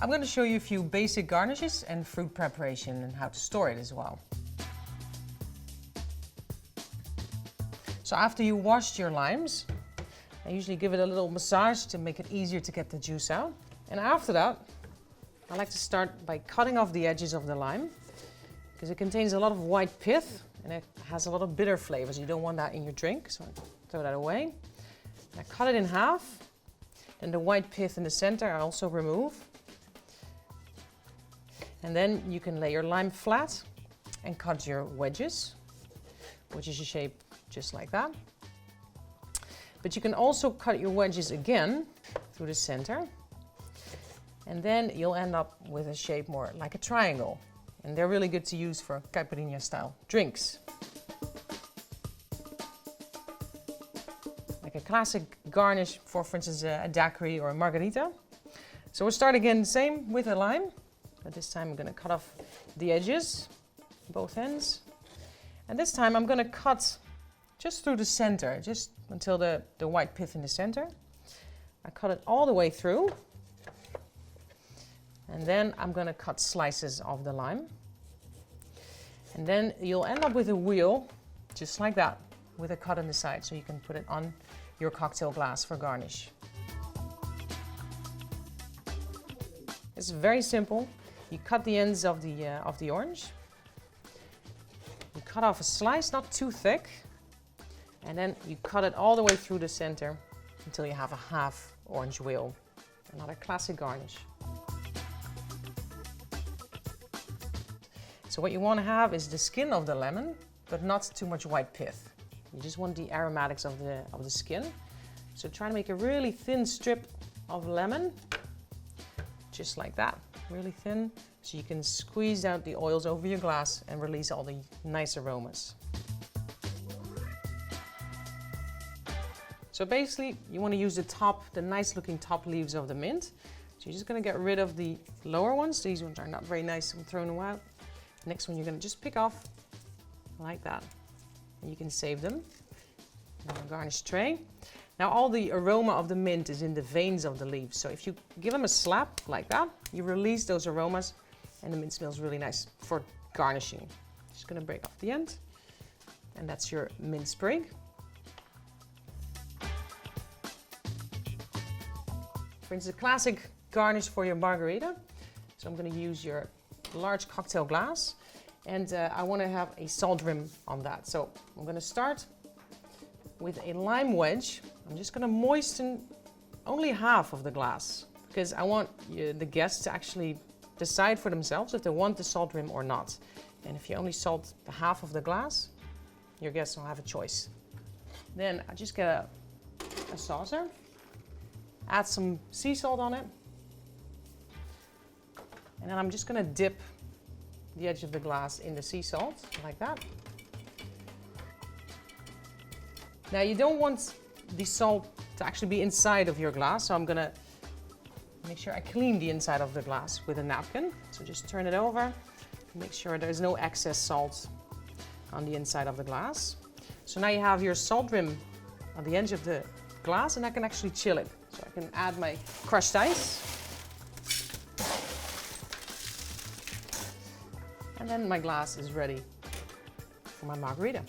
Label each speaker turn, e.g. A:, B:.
A: I'm going to show you a few basic garnishes and fruit preparation and how to store it as well. So after you washed your limes, I usually give it a little massage to make it easier to get the juice out. And after that, I like to start by cutting off the edges of the lime because it contains a lot of white pith and it has a lot of bitter flavors. You don't want that in your drink, so I throw that away. And I cut it in half. Then the white pith in the center I also remove. And then you can lay your lime flat and cut your wedges, which is a shape just like that. But you can also cut your wedges again through the center. And then you'll end up with a shape more like a triangle. And they're really good to use for caipirinha style drinks. Like a classic garnish for instance, a daiquiri or a margarita. So we'll start again the same with a lime. But this time I'm going to cut off the edges, both ends. And this time I'm going to cut just through the center, just until the white pith in the center. I cut it all the way through. And then I'm going to cut slices of the lime. And then you'll end up with a wheel, just like that, with a cut on the side, so you can put it on your cocktail glass for garnish. It's very simple. You cut the ends of the orange. You cut off a slice, not too thick. And then you cut it all the way through the center until you have a half orange wheel. Another classic garnish. So what you want to have is the skin of the lemon, but not too much white pith. You just want the aromatics of the skin. So try to make a really thin strip of lemon, just like that, really thin, so you can squeeze out the oils over your glass and release all the nice aromas. So basically, you want to use the nice looking top leaves of the mint. So you're just going to get rid of the lower ones. These ones are not very nice. I'm throwing them out. Next one you're going to just pick off like that. And you can save them in a garnish tray. Now all the aroma of the mint is in the veins of the leaves. So if you give them a slap like that, you release those aromas and the mint smells really nice for garnishing. Just going to break off the end. And that's your mint sprig. For instance, a classic garnish for your margarita. So I'm going to use your large cocktail glass and I want to have a salt rim on that. So I'm going to start with a lime wedge. I'm just going to moisten only half of the glass because I want the guests to actually decide for themselves if they want the salt rim or not. And if you only salt the half of the glass, your guests will have a choice. Then I just get a saucer, add some sea salt on it, and then I'm just going to dip the edge of the glass in the sea salt, like that. Now you don't want the salt to actually be inside of your glass, so I'm going to make sure I clean the inside of the glass with a napkin. So just turn it over, make sure there's no excess salt on the inside of the glass. So now you have your salt rim on the edge of the glass and I can actually chill it. So I can add my crushed ice. And then my glass is ready for my margarita.